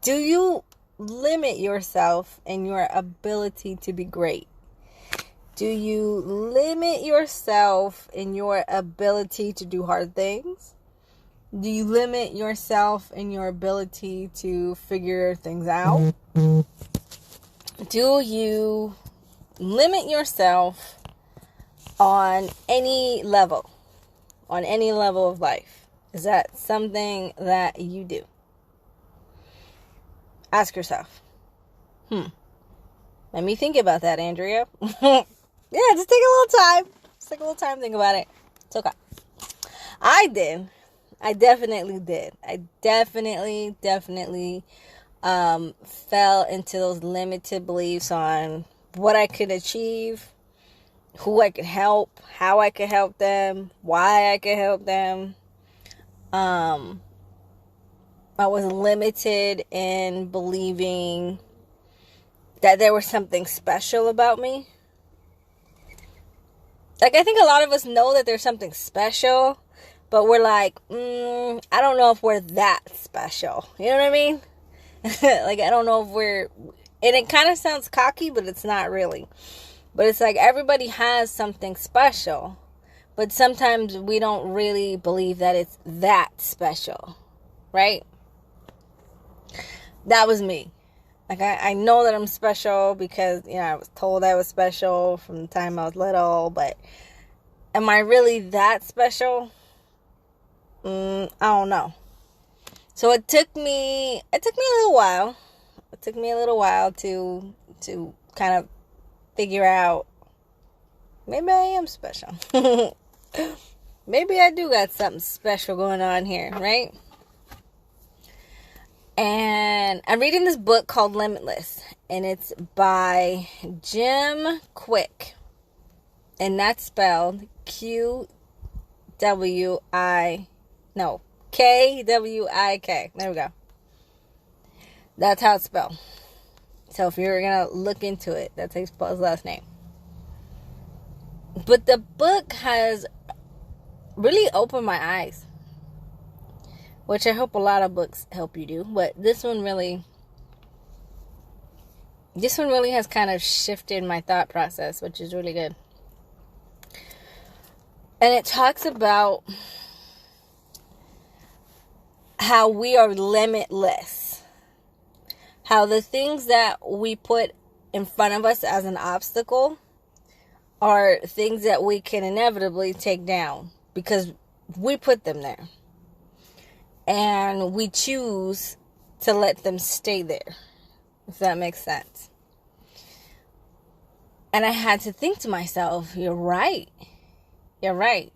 Do you limit yourself in your ability to be great? Do you limit yourself in your ability to do hard things? Do you limit yourself in your ability to figure things out? Do you limit yourself on any level of life? Is that something that you do? Ask yourself. Let me think about that, Andrea. Yeah, just take a little time. Just take a little time to think about it. It's okay. I did. I definitely did. I definitely fell into those limited beliefs on what I could achieve, who I could help, how I could help them, why I could help them. I was limited in believing that there was something special about me. Like, I think a lot of us know that there's something special, but we're like, I don't know if we're that special. You know what I mean? Like, I don't know if we're, and it kind of sounds cocky, but it's not really. But it's like everybody has something special, but sometimes we don't really believe that it's that special, right? That was me. Like, I know that I'm special because, I was told I was special from the time I was little, but am I really that special? I don't know. So it took me a little while. It took me a little while to kind of figure out, maybe I am special. Maybe I do got something special going on here, right? And I'm reading this book called Limitless, and it's by Jim Quick, and that's spelled Kwik. There we go. That's how it's spelled. So if you're gonna look into it, that's how you spell his last name. But the book has really opened my eyes, which I hope a lot of books help you do. But this one really has kind of shifted my thought process, which is really good. And it talks about how we are limitless. How the things that we put in front of us as an obstacle are things that we can inevitably take down because we put them there. And we choose to let them stay there, if that makes sense. And I had to think to myself, you're right. You're right.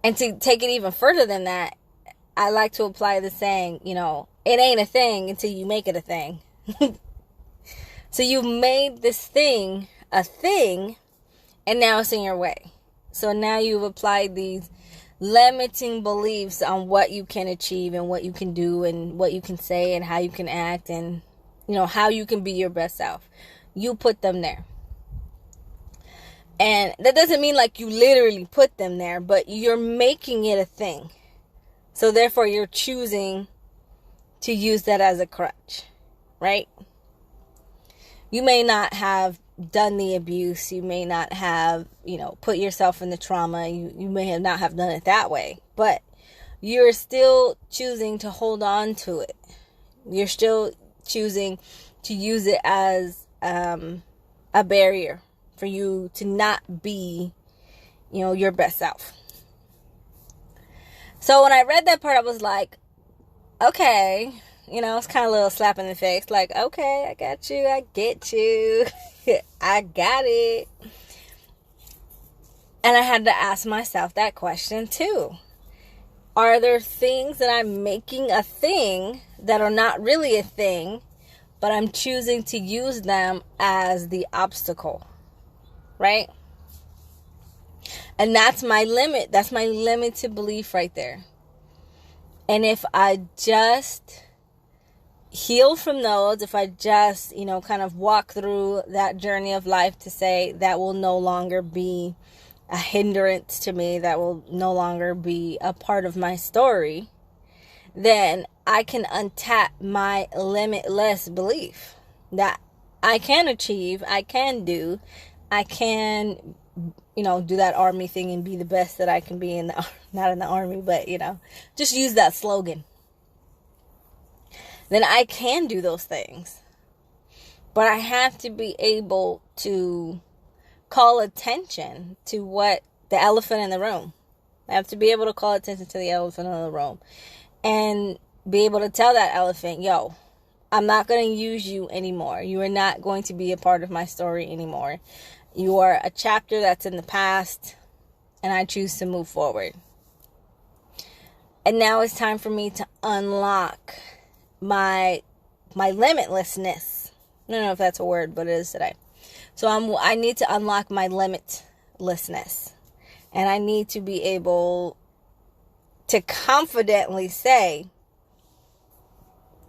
And to take it even further than that, I like to apply the saying, it ain't a thing until you make it a thing. So you've made this thing a thing, and now it's in your way. So now you've applied these limiting beliefs on what you can achieve and what you can do and what you can say and how you can act and, how you can be your best self. You put them there. And that doesn't mean like you literally put them there, but you're making it a thing. So therefore you're choosing to use that as a crutch, right? You may not have done the abuse. You may not have, put yourself in the trauma. You may have not have done it that way, but you're still choosing to hold on to it. You're still choosing to use it as a barrier for you to not be, your best self. So when I read that part, I was like, okay, it's kind of a little slap in the face. Like, okay, I got you. I get you. I got it. And I had to ask myself that question too. Are there things that I'm making a thing that are not really a thing, but I'm choosing to use them as the obstacle, right? And that's my limit. That's my limited belief right there. And if I just heal from those, if I just, kind of walk through that journey of life to say that will no longer be a hindrance to me, that will no longer be a part of my story, then I can untap my limitless belief that I can achieve, I can do, I can, do that army thing and be the best that I can be not in the army, but, just use that slogan. Then I can do those things. But I have to be able to call attention to the elephant in the room. I have to be able to call attention to the elephant in the room and be able to tell that elephant, yo, I'm not going to use you anymore. You are not going to be a part of my story anymore. You are a chapter that's in the past, and I choose to move forward. And now it's time for me to unlock my limitlessness. I don't know if that's a word, but it is today. So I need to unlock my limitlessness. And I need to be able to confidently say,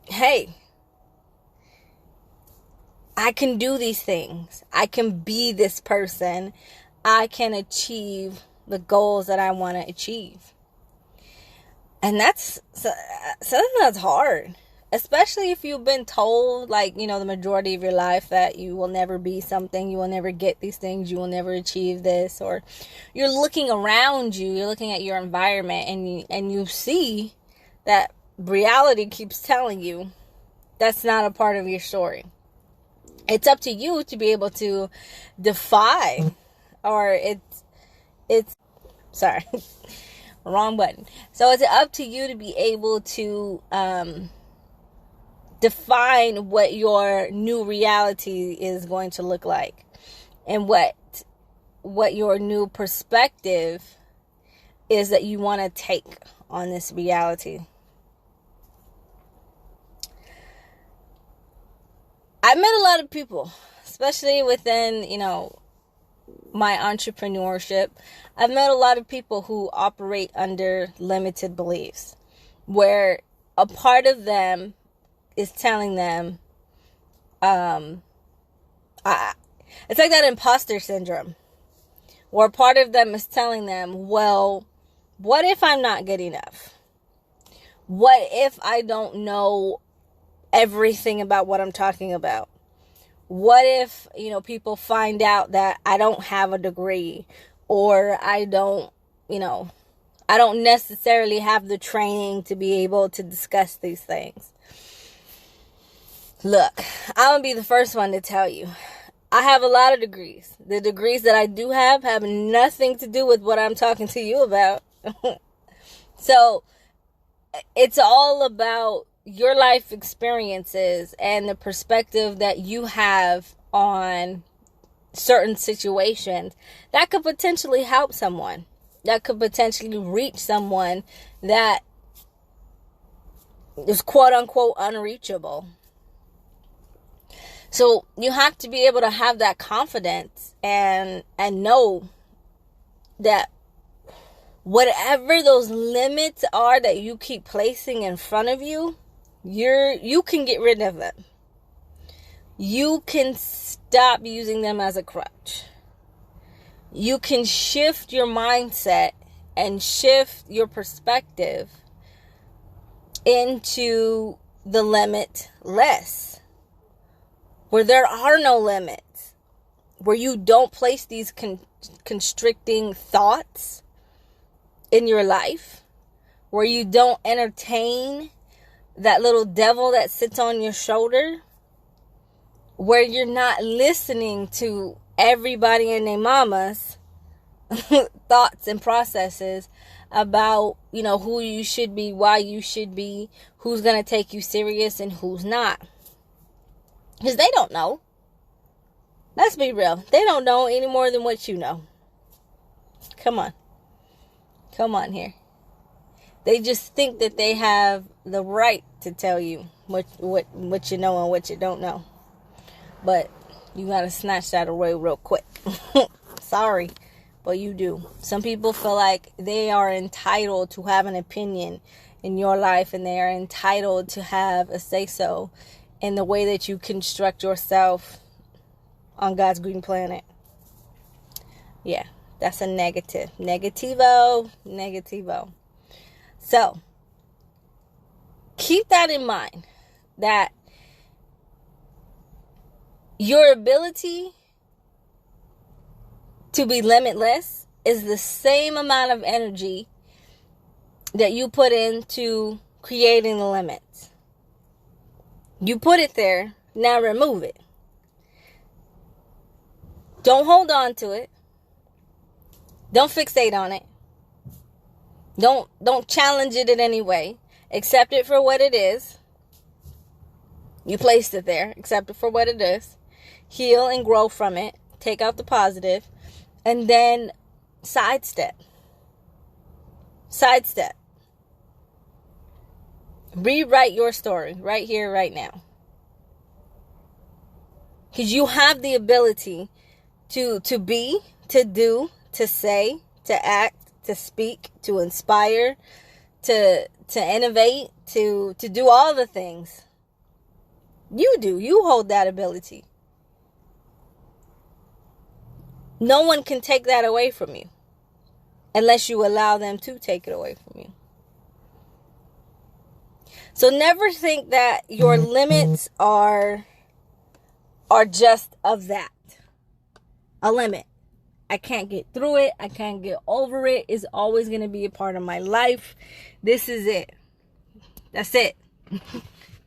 hey, I can do these things. I can be this person. I can achieve the goals that I want to achieve. And that's something that's hard. Especially if you've been told, the majority of your life that you will never be something, you will never get these things, you will never achieve this, or you're looking around you, you're looking at your environment, and you see that reality keeps telling you that's not a part of your story. It's up to you to be able to defy, or it's sorry, wrong button. So it's up to you to be able to, define what your new reality is going to look like, and what your new perspective is that you want to take on this reality. I've met a lot of people, especially within, my entrepreneurship. I've met a lot of people who operate under limited beliefs, where a part of them is telling them, it's like that imposter syndrome, where part of them is telling them, well, what if I'm not good enough? What if I don't know everything about what I'm talking about? What if, people find out that I don't have a degree, or I don't necessarily have the training to be able to discuss these things? Look, I'm going to be the first one to tell you, I have a lot of degrees. The degrees that I do have nothing to do with what I'm talking to you about. So it's all about your life experiences and the perspective that you have on certain situations that could potentially help someone, that could potentially reach someone that is quote unquote unreachable. So you have to be able to have that confidence and know that whatever those limits are that you keep placing in front of you, you can get rid of them. You can stop using them as a crutch. You can shift your mindset and shift your perspective into the limitless, where there are no limits, where you don't place these constricting thoughts in your life, where you don't entertain that little devil that sits on your shoulder, where you're not listening to everybody and their mamas thoughts and processes about, who you should be, why you should be, who's going to take you serious and who's not. Because they don't know. Let's be real. They don't know any more than what you know. Come on. Come on here. They just think that they have the right to tell you what you know and what you don't know. But you got to snatch that away real quick. Sorry, but you do. Some people feel like they are entitled to have an opinion in your life, and they are entitled to have a say-so in the way that you construct yourself on God's green planet. Yeah, that's a negative. Negativo. So, keep that in mind, that your ability to be limitless is the same amount of energy that you put into creating the limits. You put it there, now remove it. Don't hold on to it. Don't fixate on it. Don't challenge it in any way. Accept it for what it is. You placed it there. Accept it for what it is. Heal and grow from it. Take out the positive. And then sidestep. Sidestep. Rewrite your story right here, right now. Because you have the ability to be, to do, to say, to act, to speak, to inspire, to innovate, to do all the things. You do. You hold that ability. No one can take that away from you unless you allow them to take it away from you. So never think that your limits are just of that. A limit. I can't get through it. I can't get over it. It's always going to be a part of my life. This is it. That's it.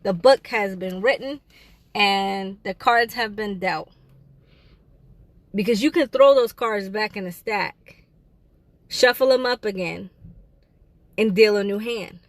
The book has been written and the cards have been dealt. Because you can throw those cards back in the stack, shuffle them up again, and deal a new hand.